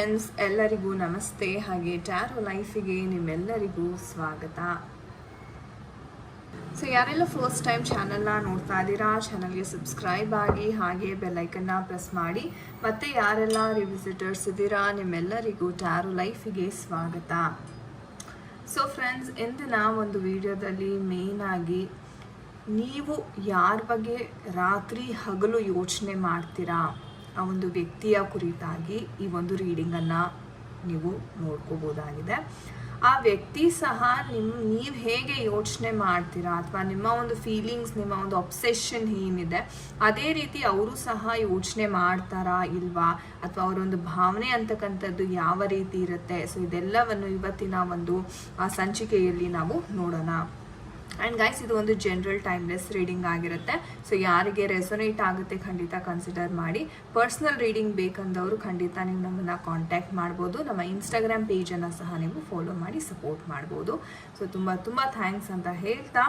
Friends, ಎಲ್ಲರಿಗೂ ನಮಸ್ತೆ. ಹಾಗೆ ಟ್ಯಾರೋ ಲೈಫಿಗೆ ನಿಮ್ಮೆಲ್ಲರಿಗೂ ಸ್ವಾಗತ. ಸೊ ಯಾರೆಲ್ಲ ಫಸ್ಟ್ ಟೈಮ್ ಚಾನಲ್ನ ನೋಡ್ತಾ ಇದ್ದೀರಾ, ಚಾನಲ್ಗೆ ಸಬ್ಸ್ಕ್ರೈಬ್ ಆಗಿ ಹಾಗೆ ಬೆಲ್ಲೈಕನ್ನ ಪ್ರೆಸ್ ಮಾಡಿ. ಮತ್ತು ಯಾರೆಲ್ಲ ರಿವಿಸಿಟರ್ಸ್ ಇದ್ದೀರಾ ನಿಮ್ಮೆಲ್ಲರಿಗೂ ಟ್ಯಾರೋ ಲೈಫಿಗೆ ಸ್ವಾಗತ. ಸೊ ಫ್ರೆಂಡ್ಸ್, ಇಂದಿನ ಒಂದು ವಿಡಿಯೋದಲ್ಲಿ ಮೇಯ್ನಾಗಿ ನೀವು ಯಾರ ಬಗ್ಗೆ ರಾತ್ರಿ ಹಗಲು ಯೋಚನೆ ಮಾಡ್ತೀರಾ ಆ ಒಂದು ವ್ಯಕ್ತಿಯ ಕುರಿತಾಗಿ ಈ ಒಂದು ರೀಡಿಂಗನ್ನು ನೀವು ನೋಡ್ಕೋಬೋದಾಗಿದೆ. ಆ ವ್ಯಕ್ತಿ ಸಹ ನೀವು ಹೇಗೆ ಯೋಚನೆ ಮಾಡ್ತೀರಾ ಅಥವಾ ನಿಮ್ಮ ಒಂದು ಫೀಲಿಂಗ್ಸ್, ನಿಮ್ಮ ಒಂದು ಅಬ್ಸೆಷನ್ ಏನಿದೆ ಅದೇ ರೀತಿ ಅವರು ಸಹ ಯೋಚನೆ ಮಾಡ್ತಾರಾ ಇಲ್ವಾ, ಅಥವಾ ಅವರೊಂದು ಭಾವನೆ ಅಂತಕ್ಕಂಥದ್ದು ಯಾವ ರೀತಿ ಇರುತ್ತೆ. ಸೊ ಇದೆಲ್ಲವನ್ನು ಇವತ್ತಿನ ಒಂದು ಸಂಚಿಕೆಯಲ್ಲಿ ನಾವು ನೋಡೋಣ. ಆ್ಯಂಡ್ ಗೈಸ್, ಇದು ಒಂದು ಜನರಲ್ ಟೈಮ್ಲೆಸ್ ರೀಡಿಂಗ್ ಆಗಿರುತ್ತೆ. ಸೊ ಯಾರಿಗೆ ರೆಸೊನೇಟ್ ಆಗುತ್ತೆ ಖಂಡಿತ ಕನ್ಸಿಡರ್ ಮಾಡಿ. ಪರ್ಸ್ನಲ್ ರೀಡಿಂಗ್ ಬೇಕಂದವರು ಖಂಡಿತ ನೀವು ನಮ್ಮನ್ನು ಕಾಂಟ್ಯಾಕ್ಟ್ ಮಾಡ್ಬೋದು. ನಮ್ಮ ಇನ್ಸ್ಟಾಗ್ರಾಮ್ ಪೇಜನ್ನು ಸಹ ನೀವು ಫಾಲೋ ಮಾಡಿ ಸಪೋರ್ಟ್ ಮಾಡ್ಬೋದು. ಸೊ ತುಂಬ ಥ್ಯಾಂಕ್ಸ್ ಅಂತ ಹೇಳ್ತಾ,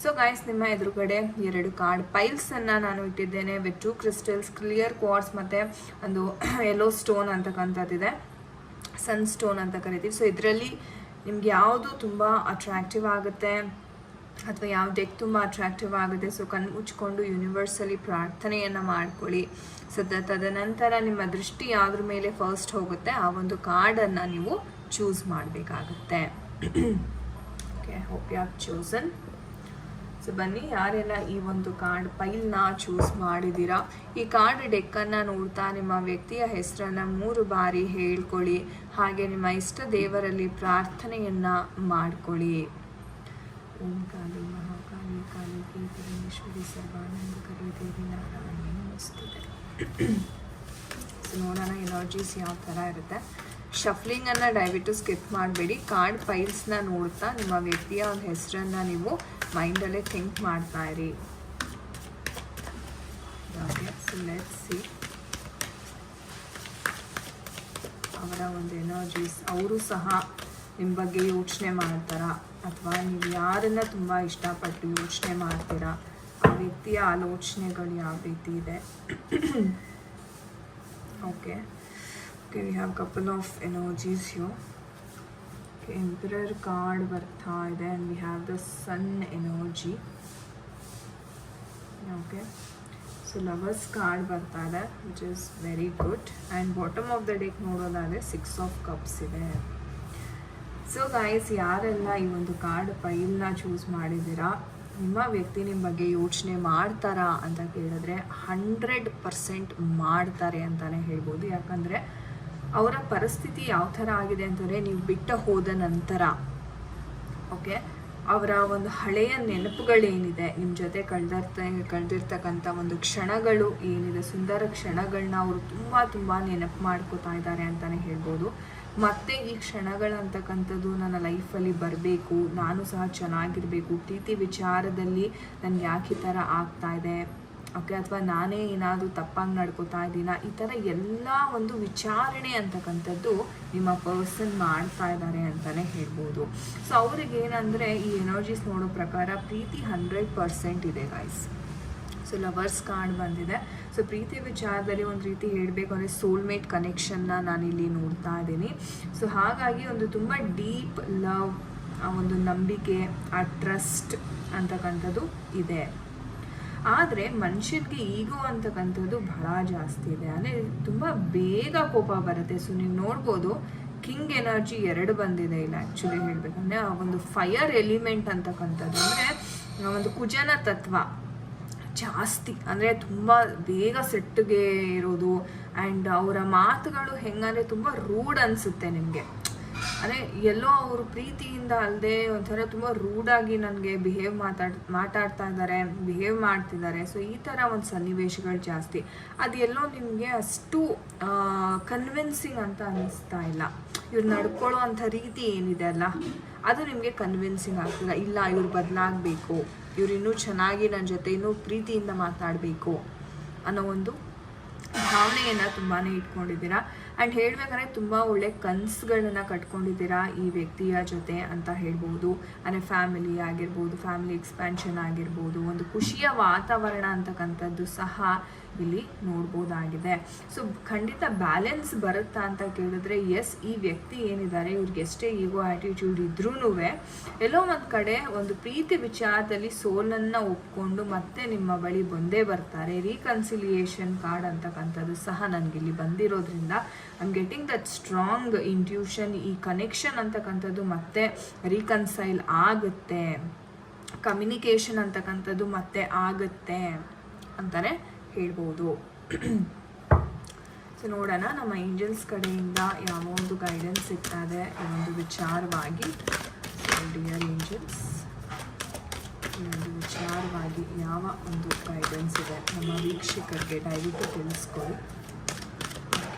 ಸೊ ಗೈಸ್, ನಿಮ್ಮ ಎದುರುಗಡೆ 2 ಕಾರ್ಡ್ ಪೈಲ್ಸನ್ನು ನಾನು ಇಟ್ಟಿದ್ದೇನೆ ವಿತ್ 2 ಕ್ರಿಸ್ಟಲ್ಸ್, ಕ್ಲಿಯರ್ ಕ್ವಾರ್ಟ್ಸ್ ಮತ್ತು ಒಂದು ಯೆಲ್ಲೋ ಸ್ಟೋನ್ ಅಂತಕ್ಕಂಥದ್ದಿದೆ, ಸನ್ ಸ್ಟೋನ್ ಅಂತ ಕರಿತೀವಿ. ಸೊ ಇದರಲ್ಲಿ ನಿಮ್ಗೆ ಯಾವುದು ತುಂಬ ಅಟ್ರಾಕ್ಟಿವ್ ಆಗುತ್ತೆ ಅಥವಾ ಯಾವ ಡೆಕ್ ತುಂಬ ಅಟ್ರಾಕ್ಟಿವ್ ಆಗುತ್ತೆ, ಸೊ ಕಣ್ಣು ಮುಚ್ಕೊಂಡು ಯೂನಿವರ್ಸಲ್ಲಿ ಪ್ರಾರ್ಥನೆಯನ್ನು ಮಾಡ್ಕೊಳ್ಳಿ. ಸೊ ತದನಂತರ ನಿಮ್ಮ ದೃಷ್ಟಿ ಯಾವ್ದ್ರ ಮೇಲೆ ಫಸ್ಟ್ ಹೋಗುತ್ತೆ ಆ ಒಂದು ಕಾರ್ಡನ್ನು ನೀವು ಚೂಸ್ ಮಾಡಬೇಕಾಗುತ್ತೆ. Okay, hope you have chosen. So ಬನ್ನಿ, ಯಾರೆಲ್ಲ ಈ ಒಂದು ಕಾರ್ಡ್ ಪೈಲ್ನ ಚೂಸ್ ಮಾಡಿದ್ದೀರಾ, ಈ ಕಾರ್ಡ್ ಡೆಕ್ಕನ್ನು ನೋಡ್ತಾ ನಿಮ್ಮ ವ್ಯಕ್ತಿಯ ಹೆಸರನ್ನು 3 ಬಾರಿ ಹೇಳ್ಕೊಳ್ಳಿ. ಹಾಗೆ ನಿಮ್ಮ ಇಷ್ಟ ದೇವರಲ್ಲಿ ಪ್ರಾರ್ಥನೆಯನ್ನು ಮಾಡ್ಕೊಳ್ಳಿ. ಓಂ ಕಾಳಿ ಮಹಾಕಾಳಿ ಕಾಳಿಕೆ ಪರಮೇಶ್ವರಿ ಸರ್ವಾನಂದಕರಿ ದೇವಿ ನಾರಾಯಣಿ ನಮಸ್ತುತೆ. ಸೊ ನೋಡೋಣ ಎನರ್ಜೀಸ್ ಯಾವ ಥರ ಇರುತ್ತೆ. ಶಫ್ಲಿಂಗನ್ನು ದಯವಿಟ್ಟು ಸ್ಕಿಪ್ ಮಾಡಬೇಡಿ. ಕಾರ್ಡ್ ಫೈಲ್ಸ್ನ ನೋಡ್ತಾ ನಿಮ್ಮ ವ್ಯಕ್ತಿಯ ಒಂದು ಹೆಸರನ್ನು ನೀವು ಮೈಂಡಲ್ಲೇ ಥಿಂಕ್ ಮಾಡ್ತಾ ಇರಿ. ಸೊ ಲೆಟ್ಸ್ ಸಿ ಅವರ ಒಂದು ಎನರ್ಜೀಸ್. ಅವರು ಸಹ ನಿಮ್ಮ ಬಗ್ಗೆ ಯೋಚನೆ ಮಾಡ್ತಾರಾ ಅಥವಾ ನೀವು ಯಾರನ್ನ ತುಂಬ ಇಷ್ಟಪಟ್ಟು ಯೋಚನೆ ಮಾಡ್ತೀರಾ, ಆ ವ್ಯಕ್ತಿಯ ಆಲೋಚನೆಗಳು ಯಾವ ರೀತಿ ಇದೆ. Okay, we have couple of energies you. Emperor card ಬರ್ತಾ ಇದೆ and we have the sun energy. Okay, so lovers card ಬರ್ತಾ ಇದೆ which is very good. And bottom of the deck ನೋಡೋದಾದರೆ 6 ಆಫ್ ಕಪ್ಸ್ ಇದೆ. ಸೊ ಗೈಸ್, ಯಾರೆಲ್ಲ ಈ ಒಂದು card ಪೈಲ್ನ choose ಮಾಡಿದ್ದೀರಾ, ನಿಮ್ಮ ವ್ಯಕ್ತಿ ನಿಮ್ಮ ಬಗ್ಗೆ ಯೋಚನೆ ಮಾಡ್ತಾರಾ ಅಂತ ಕೇಳಿದ್ರೆ 100% ಮಾಡ್ತಾರೆ ಅಂತಲೇ ಹೇಳ್ಬೋದು. ಯಾಕಂದರೆ ಅವರ ಪರಿಸ್ಥಿತಿ ಯಾವ ಥರ ಆಗಿದೆ ಅಂತಂದರೆ, ನೀವು ಬಿಟ್ಟು ಹೋದ ನಂತರ ಓಕೆ ಅವರ ಒಂದು ಹಳೆಯ ನೆನಪುಗಳೇನಿದೆ, ನಿಮ್ಮ ಜೊತೆ ಕಳೆದಿರ್ತಕ್ಕಂಥ ಒಂದು ಕ್ಷಣಗಳು ಏನಿದೆ, ಸುಂದರ ಕ್ಷಣಗಳನ್ನ ಅವರು ತುಂಬ ನೆನಪು ಮಾಡ್ಕೋತಾ ಇದ್ದಾರೆ ಅಂತಲೇ ಹೇಳ್ಬೋದು. ಮತ್ತು ಈ ಕ್ಷಣಗಳಂತಕ್ಕಂಥದ್ದು ನನ್ನ ಲೈಫಲ್ಲಿ ಬರಬೇಕು, ನಾನು ಸಹ ಚೆನ್ನಾಗಿರಬೇಕು, ಪ್ರೀತಿ ವಿಚಾರದಲ್ಲಿ ನನಗೆ ಯಾಕೆ ಈ ಥರ ಆಗ್ತಾ ಇದೆ, ಓಕೆ, ಅಥವಾ ನಾನೇ ಏನಾದರೂ ತಪ್ಪಾಗಿ ನಡ್ಕೋತಾ ಇದ್ದೀನ, ಈ ಥರ ಎಲ್ಲ ಒಂದು ವಿಚಾರಣೆ ಅಂತಕ್ಕಂಥದ್ದು ನಿಮ್ಮ ಪರ್ಸನ್ ಮಾಡ್ತಾ ಇದ್ದಾರೆ ಅಂತಲೇ ಹೇಳ್ಬೋದು. ಸೊ ಅವ್ರಿಗೇನಂದರೆ ಈ ಎನರ್ಜೀಸ್ ನೋಡೋ ಪ್ರಕಾರ ಪ್ರೀತಿ 100% ಇದೆ ಗೈಸ್. ಸೊ ಲವರ್ಸ್ ಕಾರ್ಡ್ ಬಂದಿದೆ. ಸೊ ಪ್ರೀತಿ ವಿಚಾರದಲ್ಲಿ ಒಂದು ರೀತಿ ಹೇಳಬೇಕು ಅಂದರೆ ಸೋಲ್ಮೇಟ್ ಕನೆಕ್ಷನ್ನ ನಾನಿಲ್ಲಿ ನೋಡ್ತಾ ಇದ್ದೀನಿ. ಸೊ ಹಾಗಾಗಿ ಒಂದು ತುಂಬ ಡೀಪ್ ಲವ್, ಆ ಒಂದು ನಂಬಿಕೆ, ಆ ಟ್ರಸ್ಟ್ ಅಂತಕ್ಕಂಥದ್ದು ಇದೆ. ಆದರೆ ಮನುಷ್ಯನಿಗೆ ಈಗೋ ಅಂತಕ್ಕಂಥದ್ದು ಬಹಳ ಜಾಸ್ತಿ ಇದೆ, ಅಂದರೆ ತುಂಬ ಬೇಗ ಕೋಪ ಬರುತ್ತೆ. ಸೊ ನೀವು ನೋಡ್ಬೋದು ಕಿಂಗ್ ಎನರ್ಜಿ 2 ಬಂದಿದೆ ಇಲ್ಲ. ಆ್ಯಕ್ಚುಲಿ ಹೇಳಬೇಕಂದ್ರೆ ಆ ಒಂದು ಫೈರ್ ಎಲಿಮೆಂಟ್ ಅಂತಕ್ಕಂಥದ್ದು ಅಂದರೆ ಒಂದು ಕುಜನ ತತ್ವ ಜಾಸ್ತಿ, ಅಂದರೆ ತುಂಬ ಬೇಗ ಸೆಟ್ಟಿಗೆ ಇರೋದು. ಆ್ಯಂಡ್ ಅವರ ಮಾತುಗಳು ಹೆಂಗಂದರೆ ತುಂಬ ರೂಡ್ ಅನಿಸುತ್ತೆ ನಿಮಗೆ. ಅಂದರೆ ಎಲ್ಲೋ ಅವರು ಪ್ರೀತಿಯಿಂದ ಅಲ್ಲದೆ ಒಂಥರ ತುಂಬ ರೂಡಾಗಿ ನನಗೆ ಮಾತಾಡ್ತಾ ಇದ್ದಾರೆ, ಬಿಹೇವ್ ಮಾಡ್ತಿದ್ದಾರೆ. ಸೊ ಈ ಥರ ಒಂದು ಸನ್ನಿವೇಶಗಳು ಜಾಸ್ತಿ. ಅದು ಎಲ್ಲೋ ನಿಮಗೆ ಅಷ್ಟು ಕನ್ವಿನ್ಸಿಂಗ್ ಅಂತ ಅನ್ನಿಸ್ತಾ ಇಲ್ಲ. ಇವ್ರು ನಡ್ಕೊಳ್ಳೋ ಅಂಥ ರೀತಿ ಏನಿದೆ ಅಲ್ಲ, ಅದು ನಿಮಗೆ ಕನ್ವಿನ್ಸಿಂಗ್ ಆಗ್ತಿಲ್ಲ. ಇಲ್ಲ, ಇವ್ರು ಬದಲಾಗಬೇಕು, ಇವ್ರು ಇನ್ನೂ ಚೆನ್ನಾಗಿ ನನ್ನ ಜೊತೆ ಇನ್ನೂ ಪ್ರೀತಿಯಿಂದ ಮಾತಾಡಬೇಕು ಅನ್ನೋ ಒಂದು ಭಾವನೆಯನ್ನು ತುಂಬಾ ಇಟ್ಕೊಂಡಿದ್ದೀರಾ. ಆ್ಯಂಡ್ ಹೇಳಬೇಕಂದ್ರೆ ತುಂಬ ಒಳ್ಳೆ ಕನಸುಗಳನ್ನ ಕಟ್ಕೊಂಡಿದ್ದೀರಾ ಈ ವ್ಯಕ್ತಿಯ ಜೊತೆ ಅಂತ ಹೇಳ್ಬೋದು. ಅಂದರೆ ಫ್ಯಾಮಿಲಿ ಆಗಿರ್ಬೋದು, ಫ್ಯಾಮಿಲಿ ಎಕ್ಸ್ಪ್ಯಾನ್ಷನ್ ಆಗಿರ್ಬೋದು, ಒಂದು ಖುಷಿಯ ವಾತಾವರಣ ಅಂತಕ್ಕಂಥದ್ದು ಸಹ ಇಲ್ಲಿ ನೋಡ್ಬೋದಾಗಿದೆ. ಸೊ ಖಂಡಿತ ಬ್ಯಾಲೆನ್ಸ್ ಬರುತ್ತಾ ಅಂತ ಕೇಳಿದ್ರೆ ಎಸ್, ಈ ವ್ಯಕ್ತಿ ಏನಿದ್ದಾರೆ ಇವ್ರಿಗೆ ಎಷ್ಟೇ ಈಗೋ ಆ್ಯಟಿಟ್ಯೂಡ್ ಇದ್ರೂ ಎಲ್ಲೋ ಒಂದು ಕಡೆ ಒಂದು ಪ್ರೀತಿ ವಿಚಾರದಲ್ಲಿ ಸೋಲನ್ನು ಒಪ್ಕೊಂಡು ಮತ್ತೆ ನಿಮ್ಮ ಬಳಿ ಬಂದೇ ಬರ್ತಾರೆ. ರೀಕನ್ಸಿಲಿಯೇಷನ್ ಕಾರ್ಡ್ ಅಂತಕ್ಕಂಥದ್ದು ಸಹ ನನಗಿಲ್ಲಿ ಬಂದಿರೋದ್ರಿಂದ I am getting that strong intuition. ಈ ಕನೆಕ್ಷನ್ ಅಂತಕ್ಕಂಥದ್ದು ಮತ್ತೆ ರೀಕನ್ಸೈಲ್ ಆಗುತ್ತೆ, ಕಮ್ಯುನಿಕೇಷನ್ ಅಂತಕ್ಕಂಥದ್ದು ಮತ್ತೆ ಆಗುತ್ತೆ ಅಂತಾನೆ ಹೇಳ್ಬೋದು. ಸೊ ನೋಡೋಣ ನಮ್ಮ ಏಂಜಲ್ಸ್ ಕಡೆಯಿಂದ ಯಾವ ಒಂದು ಗೈಡೆನ್ಸ್ ಸಿಗ್ತಾ ಇದೆ ಈ ಒಂದು ವಿಚಾರವಾಗಿ. ಸೊ ಡಿಯರ್ ಏಂಜಲ್ಸ್, ಈ ಒಂದು ವಿಚಾರವಾಗಿ ಯಾವ ಒಂದು ಗೈಡೆನ್ಸ್ ಇದೆ ನಮ್ಮ ವೀಕ್ಷಕರಿಗೆ ದಯವಿಟ್ಟು ತಿಳಿಸ್ಕೊಡಿ.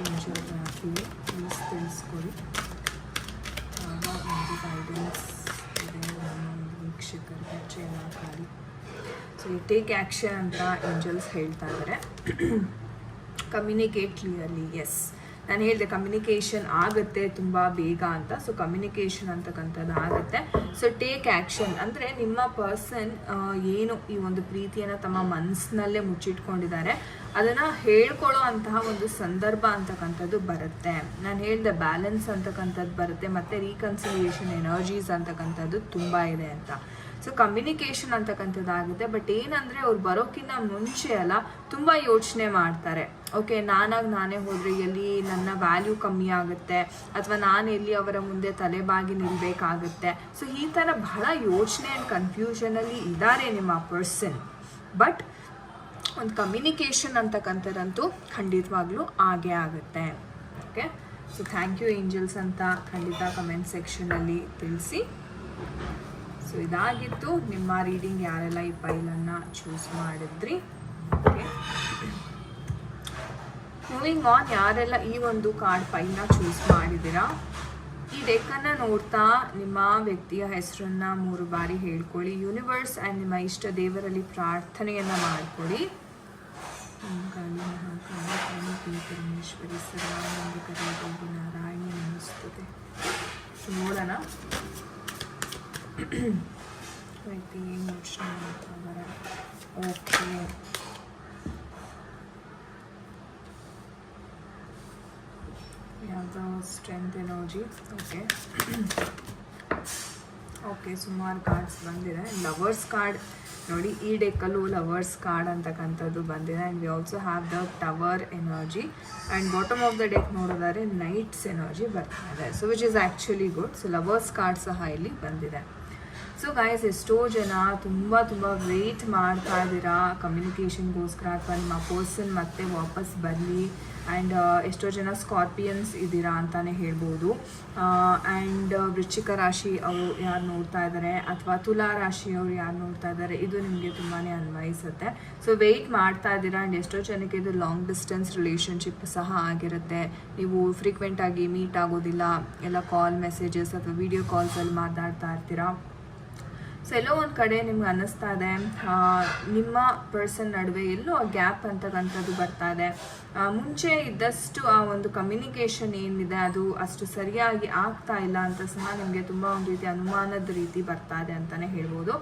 ಏಂಜಲ್ ರಾಶಿಯು ಪ್ಲೀಸ್ ತಿಳಿಸ್ಕೊಡಿ ಯಾವ ಒಂದು ಗೈಡೆನ್ಸ್ ಇದೆ ನಮ್ಮ ಒಂದು ವೀಕ್ಷಕರಿಗೆ ಜಯಮಾಕಾರಿ. ಸೊ ಈ ಟೇಕ್ ಆ್ಯಕ್ಷನ್ ಅಂತ ಏಂಜಲ್ಸ್ ಹೇಳ್ತಾ ಇದ್ದಾರೆ. Communicate clearly. ಎಸ್, ನಾನು ಹೇಳಿದೆ ಕಮ್ಯುನಿಕೇಷನ್ ಆಗುತ್ತೆ ತುಂಬ ಬೇಗ ಅಂತ. ಸೊ ಕಮ್ಯುನಿಕೇಷನ್ ಅಂತಕ್ಕಂಥದ್ದು ಆಗುತ್ತೆ. ಸೊ ಟೇಕ್ ಆ್ಯಕ್ಷನ್ ಅಂದರೆ ನಿಮ್ಮ ಪರ್ಸನ್ ಏನು ಈ ಒಂದು ಪ್ರೀತಿಯನ್ನು ತಮ್ಮ ಮನಸ್ಸಿನಲ್ಲೇ ಮುಚ್ಚಿಟ್ಕೊಂಡಿದ್ದಾರೆ ಅದನ್ನು ಹೇಳ್ಕೊಳ್ಳೋ ಅಂತಹ ಒಂದು ಸಂದರ್ಭ ಅಂತಕ್ಕಂಥದ್ದು ಬರುತ್ತೆ. ನಾನು ಹೇಳಿದೆ ಬ್ಯಾಲೆನ್ಸ್ ಅಂತಕ್ಕಂಥದ್ದು ಬರುತ್ತೆ ಮತ್ತು ರೀಕನ್ಸಿಲಿಯೇಷನ್ ಎನರ್ಜೀಸ್ ಅಂತಕ್ಕಂಥದ್ದು ತುಂಬ ಇದೆ ಅಂತ. So communication ಅಂತಕ್ಕಂಥದ್ದಾಗುತ್ತೆ. ಬಟ್ ಏನಂದರೆ ಅವ್ರು ಬರೋಕ್ಕಿಂತ ಮುಂಚೆ ಅಲ್ಲ ತುಂಬ ಯೋಚನೆ ಮಾಡ್ತಾರೆ. ಓಕೆ, ನಾನೇ ಹೋದರೆ ಎಲ್ಲಿ ನನ್ನ ವ್ಯಾಲ್ಯೂ ಕಮ್ಮಿ ಆಗುತ್ತೆ ಅಥವಾ ನಾನು ಎಲ್ಲಿ ಅವರ ಮುಂದೆ ತಲೆಬಾಗಿ ನಿಲ್ಲಬೇಕಾಗುತ್ತೆ. ಸೊ ಈ ಥರ ಬಹಳ ಯೋಚನೆ ಆ್ಯಂಡ್ ಕನ್ಫ್ಯೂಷನಲ್ಲಿ ಇದ್ದಾರೆ ನಿಮ್ಮ ಪರ್ಸನ್. ಬಟ್ ಒಂದು ಕಮ್ಯುನಿಕೇಷನ್ ಅಂತಕ್ಕಂಥದ್ದಂತೂ ಖಂಡಿತವಾಗ್ಲೂ ಆಗೇ ಆಗುತ್ತೆ. Okay, so thank you angels ಅಂತ ಖಂಡಿತ ಕಮೆಂಟ್ ಸೆಕ್ಷನಲ್ಲಿ ತಿಳಿಸಿ. ಸೊ ಇದಾಗಿತ್ತು ನಿಮ್ಮ ರೀಡಿಂಗ್. ಯಾರೆಲ್ಲ ಈ ಫೈಲನ್ನು ಚೂಸ್ ಮಾಡಿದ್ರಿ. Okay, moving on. ಯಾರೆಲ್ಲ ಈ ಒಂದು ಕಾರ್ಡ್ ಫೈಲ್ನ ಚೂಸ್ ಮಾಡಿದ್ದೀರಾ, ಈ ಡೆಕ್ಕನ್ನು ನೋಡ್ತಾ ನಿಮ್ಮ ವ್ಯಕ್ತಿಯ ಹೆಸರನ್ನು 3 ಬಾರಿ ಹೇಳ್ಕೊಳ್ಳಿ. ಯೂನಿವರ್ಸ್ ಆ್ಯಂಡ್ ನಿಮ್ಮ ಇಷ್ಟ ದೇವರಲ್ಲಿ ಪ್ರಾರ್ಥನೆಯನ್ನು ಮಾಡಿಕೊಡಿ. ಪರಮೇಶ್ವರಿ ಸರ್ವಾನಂದಕರೇ ದೇವಿ ನಾರಾಯಣಿ ನಮಸ್ತುತೆ. ನೋಡೋಣ ವ್ಯಕ್ತಿ ಏನು ಯೋಚನೆ ಮಾಡ್ತಾರೆ. ಓಕೆ, ಯಾವುದೋ ಸ್ಟ್ರೆಂತ್ ಎನರ್ಜಿ. ಓಕೆ, ಸುಮಾರು ಕಾರ್ಡ್ಸ್ ಬಂದಿದೆ. ಲವರ್ಸ್ ಕಾರ್ಡ್ ನೋಡಿ, ಈ ಡೆಕ್ಕಲ್ಲೂ ಲವರ್ಸ್ ಕಾರ್ಡ್ ಅಂತಕ್ಕಂಥದ್ದು ಬಂದಿದೆ. And we also have the tower energy and bottom of the deck ನೋಡಿದರೆ ನೈಟ್ಸ್ ಎನರ್ಜಿ ಬರ್ತಾ ಇದೆ. So which is actually good. So lovers card ಸಹ ಇಲ್ಲಿ ಬಂದಿದೆ. ಸೊ ಗೈಸ್, ಎಷ್ಟೋ ಜನ ತುಂಬ ವೆಯ್ಟ್ ಮಾಡ್ತಾ ಇದ್ದೀರಾ ಕಮ್ಯುನಿಕೇಷನ್ಗೋಸ್ಕರ ಅಥವಾ ನಿಮ್ಮ ಪರ್ಸನ್ ಮತ್ತೆ ವಾಪಸ್ ಬರಲಿ. ಆ್ಯಂಡ್ ಎಷ್ಟೋ ಜನ ಸ್ಕಾರ್ಪಿಯನ್ಸ್ ಇದ್ದೀರಾ ಅಂತಲೇ ಹೇಳ್ಬೋದು. ಆ್ಯಂಡ್ ವೃಶ್ಚಿಕ ರಾಶಿ ಅವರು ಯಾರು ನೋಡ್ತಾ ಇದ್ದಾರೆ ಅಥವಾ ತುಲಾ ರಾಶಿಯವರು ಯಾರು ನೋಡ್ತಾ ಇದ್ದಾರೆ, ಇದು ನಿಮಗೆ ತುಂಬಾ ಅನ್ವಯಿಸುತ್ತೆ. ಸೊ ವೆಯ್ಟ್ ಮಾಡ್ತಾ ಇದ್ದೀರಾ. ಆ್ಯಂಡ್ ಎಷ್ಟೋ ಜನಕ್ಕೆ ಇದು ಲಾಂಗ್ ಡಿಸ್ಟೆನ್ಸ್ ರಿಲೇಷನ್ಶಿಪ್ ಸಹ ಆಗಿರುತ್ತೆ. ನೀವು ಫ್ರೀಕ್ವೆಂಟಾಗಿ ಮೀಟ್ ಆಗೋದಿಲ್ಲ, ಎಲ್ಲ ಕಾಲ್ ಮೆಸೇಜಸ್ ಅಥವಾ ವಿಡಿಯೋ ಕಾಲ್ಸಲ್ಲಿ ಮಾತಾಡ್ತಾ ಇರ್ತೀರಾ. ಸೊ ಎಲ್ಲೋ ಒಂದು ಕಡೆ ನಿಮ್ಗೆ ಅನ್ನಿಸ್ತಾ ಇದೆ ನಿಮ್ಮ ಪರ್ಸನ್ ನಡುವೆ ಎಲ್ಲೋ ಗ್ಯಾಪ್ ಅಂತಕ್ಕಂಥದ್ದು ಬರ್ತಾ ಇದೆ. ಮುಂಚೆ ಇದ್ದಷ್ಟು ಆ ಒಂದು ಕಮ್ಯುನಿಕೇಷನ್ ಏನಿದೆ ಅದು ಅಷ್ಟು ಸರಿಯಾಗಿ ಆಗ್ತಾ ಇಲ್ಲ ಅಂತ ಸಹ ನಿಮಗೆ ತುಂಬ ಒಂದು ರೀತಿ ಅನುಮಾನದ ರೀತಿ ಬರ್ತಾ ಇದೆ ಅಂತಲೇ ಹೇಳ್ಬೋದು.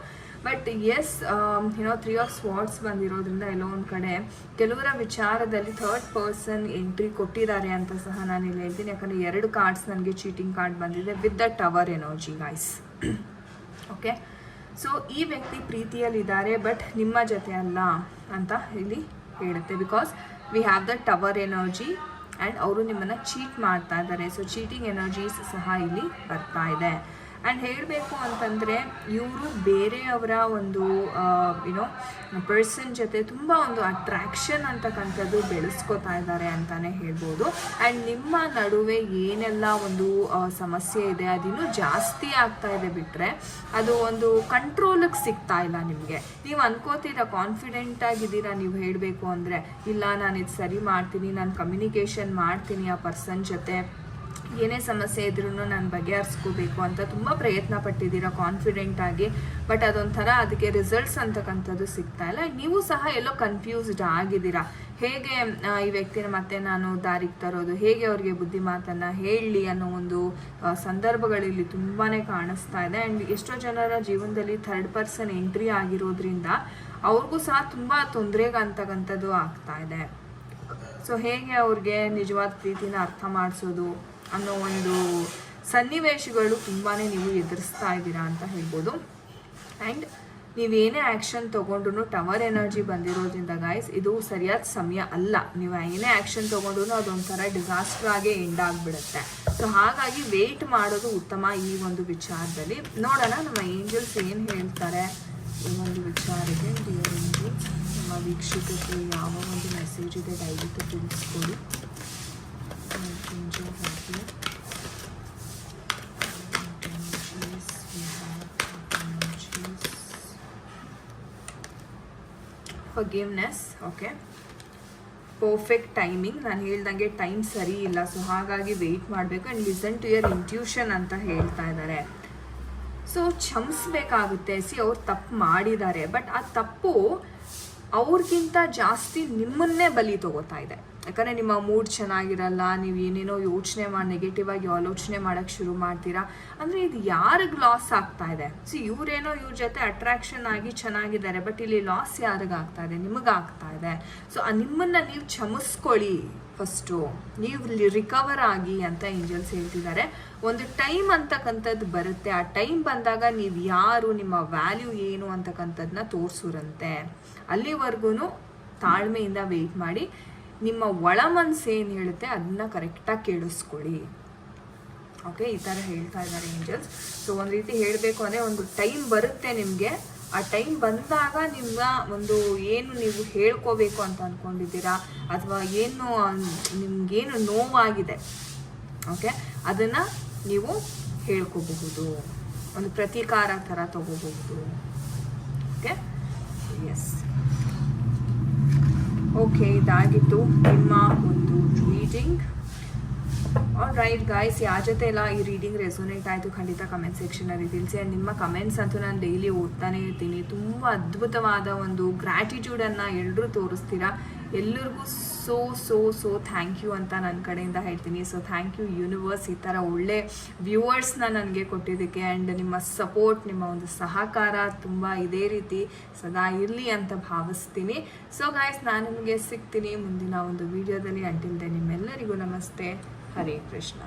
ಬಟ್ ಎಸ್, 3 ಆಫ್ ಸ್ವಾರ್ಡ್ಸ್ ಬಂದಿರೋದ್ರಿಂದ ಎಲ್ಲೋ ಒಂದು ಕಡೆ ಕೆಲವರ ವಿಚಾರದಲ್ಲಿ ಥರ್ಡ್ ಪರ್ಸನ್ ಎಂಟ್ರಿ ಕೊಟ್ಟಿದ್ದಾರೆ ಅಂತ ಸಹ ನಾನು ಇಲ್ಲಿ ಹೇಳ್ತೀನಿ. ಯಾಕಂದರೆ 2 ಕಾರ್ಡ್ಸ್ ನನಗೆ ಚೀಟಿಂಗ್ ಕಾರ್ಡ್ ಬಂದಿದೆ with the tower energy guys. Okay, so ಈ ವ್ಯಕ್ತಿ ಪ್ರೀತಿಯಲ್ಲಿದ್ದಾರೆ ಬಟ್ ನಿಮ್ಮ ಜೊತೆ ಅಲ್ಲ ಅಂತ ಇಲ್ಲಿ ಹೇಳುತ್ತೆ. Because we have the tower energy and ಅವರು ನಿಮ್ಮನ್ನು ಚೀಟ್ ಮಾಡ್ತಾ ಇದ್ದಾರೆ. ಸೊ ಚೀಟಿಂಗ್ ಎನರ್ಜೀಸ್ ಸಹ ಇಲ್ಲಿ ಬರ್ತಾ ಇದೆ. ಆ್ಯಂಡ್ ಹೇಳಬೇಕು ಅಂತಂದರೆ ಇವರು ಬೇರೆಯವರ ಒಂದು ಪರ್ಸನ್ ಜೊತೆ ತುಂಬ ಒಂದು ಅಟ್ರ್ಯಾಕ್ಷನ್ ಅಂತಕ್ಕಂಥದ್ದು ಬೆಳೆಸ್ಕೊತಾ ಇದ್ದಾರೆ ಅಂತಲೇ ಹೇಳ್ಬೋದು. ಆ್ಯಂಡ್ ನಿಮ್ಮ ನಡುವೆ ಏನೆಲ್ಲ ಒಂದು ಸಮಸ್ಯೆ ಇದೆ ಅದಿನ್ನೂ ಜಾಸ್ತಿ ಆಗ್ತಾ ಇದೆ ಬಿಟ್ಟರೆ ಅದು ಒಂದು ಕಂಟ್ರೋಲಿಗೆ ಸಿಗ್ತಾ ಇಲ್ಲ ನಿಮಗೆ. ನೀವು ಅನ್ಕೋತೀರ, ಕಾನ್ಫಿಡೆಂಟ್ ಆಗಿದ್ದೀರಾ ನೀವು ಹೇಳಬೇಕು ಅಂದರೆ, ಇಲ್ಲ ನಾನು ಇದು ಸರಿ ಮಾಡ್ತೀನಿ, ನಾನು ಕಮ್ಯುನಿಕೇಷನ್ ಮಾಡ್ತೀನಿ ಆ ಪರ್ಸನ್ ಜೊತೆ, ಏನೇ ಸಮಸ್ಯೆ ಇದ್ರೂ ನಾನು ಬಗೆಹರಿಸ್ಕೋಬೇಕು ಅಂತ ತುಂಬ ಪ್ರಯತ್ನ ಪಟ್ಟಿದ್ದೀರಾ ಕಾನ್ಫಿಡೆಂಟ್ ಆಗಿ. ಬಟ್ ಅದೊಂಥರ ಅದಕ್ಕೆ ರಿಸಲ್ಟ್ಸ್ ಅಂತಕ್ಕಂಥದ್ದು ಸಿಗ್ತಾ ಇಲ್ಲ. ನೀವು ಸಹ ಎಲ್ಲೋ ಕನ್ಫ್ಯೂಸ್ಡ್ ಆಗಿದ್ದೀರಾ, ಹೇಗೆ ಈ ವ್ಯಕ್ತಿನ ಮತ್ತೆ ನಾನು ದಾರಿಗೆ ತರೋದು, ಹೇಗೆ ಅವ್ರಿಗೆ ಬುದ್ಧಿ ಮಾತನ್ನು ಹೇಳಲಿ ಅನ್ನೋ ಒಂದು ಸಂದರ್ಭಗಳಲ್ಲಿ ತುಂಬಾ ಕಾಣಿಸ್ತಾ ಇದೆ. ಆ್ಯಂಡ್ ಎಷ್ಟೋ ಜನರ ಜೀವನದಲ್ಲಿ ಥರ್ಡ್ ಪರ್ಸನ್ ಎಂಟ್ರಿ ಆಗಿರೋದ್ರಿಂದ ಅವ್ರಿಗೂ ಸಹ ತುಂಬ ತೊಂದರೆಗಂತಕ್ಕಂಥದ್ದು ಆಗ್ತಾ ಇದೆ. ಸೊ ಹೇಗೆ ಅವ್ರಿಗೆ ನಿಜವಾದ ಪ್ರೀತಿನ ಅರ್ಥ ಮಾಡಿಸೋದು ಅನ್ನೋ ಒಂದು ಸನ್ನಿವೇಶಗಳು ತುಂಬಾ ನೀವು ಎದುರಿಸ್ತಾ ಇದ್ದೀರಾ ಅಂತ ಹೇಳ್ಬೋದು. ಆ್ಯಂಡ್ ನೀವೇನೇ ಆ್ಯಕ್ಷನ್ ತೊಗೊಂಡ್ರು ಟವರ್ ಎನರ್ಜಿ ಬಂದಿರೋದ್ರಿಂದ ಗೈಸ್ ಇದು ಸರಿಯಾದ ಸಮಯ ಅಲ್ಲ. ನೀವು ಏನೇ ಆ್ಯಕ್ಷನ್ ತೊಗೊಂಡ್ರು ಅದೊಂಥರ ಡಿಸಾಸ್ಟರ್ ಆಗೇ ಎಂಡ್ ಆಗಿಬಿಡುತ್ತೆ. ಸೊ ಹಾಗಾಗಿ ವೆಯ್ಟ್ ಮಾಡೋದು ಉತ್ತಮ ಈ ಒಂದು ವಿಚಾರದಲ್ಲಿ. ನೋಡೋಣ ನಮ್ಮ ಏಂಜಲ್ಸ್ ಏನು ಹೇಳ್ತಾರೆ ಈ ಒಂದು ವಿಚಾರಕ್ಕೆ. ಡಿಯರ್ ಏಂಜಲ್ಸ್, ನಮ್ಮ ವೀಕ್ಷಕರಿಗೆ ಯಾವ ಒಂದು ಮೆಸೇಜ್ ಇದೆ ದಯವಿಟ್ಟು ತಿಳಿಸ್ಕೊಡಿ. Forgiveness, okay. ಪರ್ಫೆಕ್ಟ್ ಟೈಮಿಂಗ್, ನಾನು ಹೇಳ್ದಂಗೆ ಟೈಮ್ ಸರಿ ಇಲ್ಲ, ಸೊ ಹಾಗಾಗಿ ವೆಯ್ಟ್ ಮಾಡಬೇಕು. And listen to your intuition ಅಂತ ಹೇಳ್ತಾ ಇದ್ದಾರೆ. ಸೊ ಕ್ಷಮಿಸ್ಬೇಕಾಗುತ್ತೆ. ಅವ್ರು ತಪ್ಪು ಮಾಡಿದ್ದಾರೆ, ಬಟ್ ಆ ತಪ್ಪು ಅವ್ರಿಗಿಂತ ಜಾಸ್ತಿ ನಿಮ್ಮನ್ನೇ ಬಲಿ ತಗೋತಾ ಇದೆ. ಯಾಕಂದರೆ ನಿಮ್ಮ ಮೂಡ್ ಚೆನ್ನಾಗಿರಲ್ಲ, ನೀವು ಏನೇನೋ ಯೋಚನೆ ಮಾಡಿ ನೆಗೆಟಿವ್ ಆಗಿ ಆಲೋಚನೆ ಮಾಡೋಕ್ಕೆ ಶುರು ಮಾಡ್ತೀರಾ. ಅಂದರೆ ಇದು ಯಾರಿಗೆ ಲಾಸ್ ಆಗ್ತಾ ಇದೆ? ಸೊ ಇವರೇನೋ ಇವ್ರ ಜೊತೆ ಅಟ್ರಾಕ್ಷನ್ ಆಗಿ ಚೆನ್ನಾಗಿದ್ದಾರೆ, ಬಟ್ ಇಲ್ಲಿ ಲಾಸ್ ಯಾರಿಗಾಗ್ತಾ ಇದೆ? ನಿಮಗಾಗ್ತಾ ಇದೆ. ಸೊ ನಿಮ್ಮನ್ನು ನೀವು ಕ್ಷಮಿಸ್ಕೊಳ್ಳಿ ಫಸ್ಟು, ನೀವು ರಿಕವರ್ ಆಗಿ ಅಂತ ಏಂಜಲ್ಸ್ ಹೇಳ್ತಿದ್ದಾರೆ. ಒಂದು ಟೈಮ್ ಅಂತಕ್ಕಂಥದ್ದು ಬರುತ್ತೆ, ಆ ಟೈಮ್ ಬಂದಾಗ ನೀವು ಯಾರು, ನಿಮ್ಮ ವ್ಯಾಲ್ಯೂ ಏನು ಅಂತಕ್ಕಂಥದ್ದನ್ನ ತೋರಿಸುರಂತೆ. ಅಲ್ಲಿವರೆಗೂ ತಾಳ್ಮೆಯಿಂದ ವೆಯ್ಟ್ ಮಾಡಿ. ನಿಮ್ಮ ಒಳ ಮನಸ್ಸು ಏನು ಹೇಳುತ್ತೆ ಅದನ್ನ ಕರೆಕ್ಟಾಗಿ ಕೇಳಿಸ್ಕೊಳ್ಳಿ. ಓಕೆ, ಈ ಥರ ಹೇಳ್ತಾ ಇದ್ದಾರೆ ಏಂಜಲ್ಸ್. ಸೊ ಒಂದು ರೀತಿ ಹೇಳಬೇಕು ಅಂದರೆ ಒಂದು ಟೈಮ್ ಬರುತ್ತೆ ನಿಮಗೆ. ಆ ಟೈಮ್ ಬಂದಾಗ ನಿಮ್ಮ ಒಂದು ಏನು ನೀವು ಹೇಳ್ಕೋಬೇಕು ಅಂತ ಅಂದ್ಕೊಂಡಿದ್ದೀರಾ ಅಥವಾ ಏನು ನಿಮಗೇನು ನೋವಾಗಿದೆ, ಓಕೆ, ಅದನ್ನು ನೀವು ಹೇಳ್ಕೋಬಹುದು. ಒಂದು ಪ್ರತೀಕಾರ ಥರ ತಗೋಬಹುದು. Okay, S. ಓಕೆ, ಇದಾಗಿತ್ತು ನಿಮ್ಮ ಒಂದು ರೀಡಿಂಗ್. ಆಲ್ ರೈಟ್ ಗೈಸ್, ಯಾರ ಜೊತೆ ಎಲ್ಲ ಈ ರೀಡಿಂಗ್ ರೆಸೊನೇಟ್ ಆಯಿತು ಖಂಡಿತ ಕಮೆಂಟ್ ಸೆಕ್ಷನಲ್ಲಿ ತಿಳಿಸಿ. ಆ್ಯಂಡ್ ನಿಮ್ಮ ಕಮೆಂಟ್ಸ್ ಅಂತೂ ನಾನು ಡೈಲಿ ಓದ್ತಾನೆ ಇರ್ತೀನಿ. ತುಂಬ ಅದ್ಭುತವಾದ ಒಂದು ಗ್ರ್ಯಾಟಿಟ್ಯೂಡನ್ನು ಎಲ್ಲರೂ ತೋರಿಸ್ತೀರಾ. ಎಲ್ಲರಿಗೂ so so so thank you ಅಂತ ನನ್ನ ಕಡೆಯಿಂದ ಹೇಳ್ತೀನಿ. ಸೊ ಥ್ಯಾಂಕ್ ಯು ಯೂನಿವರ್ಸ್, ಈ ಥರ ಒಳ್ಳೆ ವ್ಯೂವರ್ಸ್ನ ನನಗೆ ಕೊಟ್ಟಿದ್ದಕ್ಕೆ. ಆ್ಯಂಡ್ ನಿಮ್ಮ ಸಪೋರ್ಟ್, ನಿಮ್ಮ ಒಂದು ಸಹಕಾರ ತುಂಬ ಇದೇ ರೀತಿ ಸದಾ ಇರಲಿ ಅಂತ ಭಾವಿಸ್ತೀನಿ. ಸೊ ಗಾಯ್ಸ್, ನಾನು ನಿಮಗೆ ಸಿಗ್ತೀನಿ ಮುಂದಿನ ಒಂದು ವಿಡಿಯೋದಲ್ಲಿ. ಅಂಟಿಲ್ ದೆನ್ ನಿಮ್ಮೆಲ್ಲರಿಗೂ ನಮಸ್ತೆ. ಹರೇ ಕೃಷ್ಣ.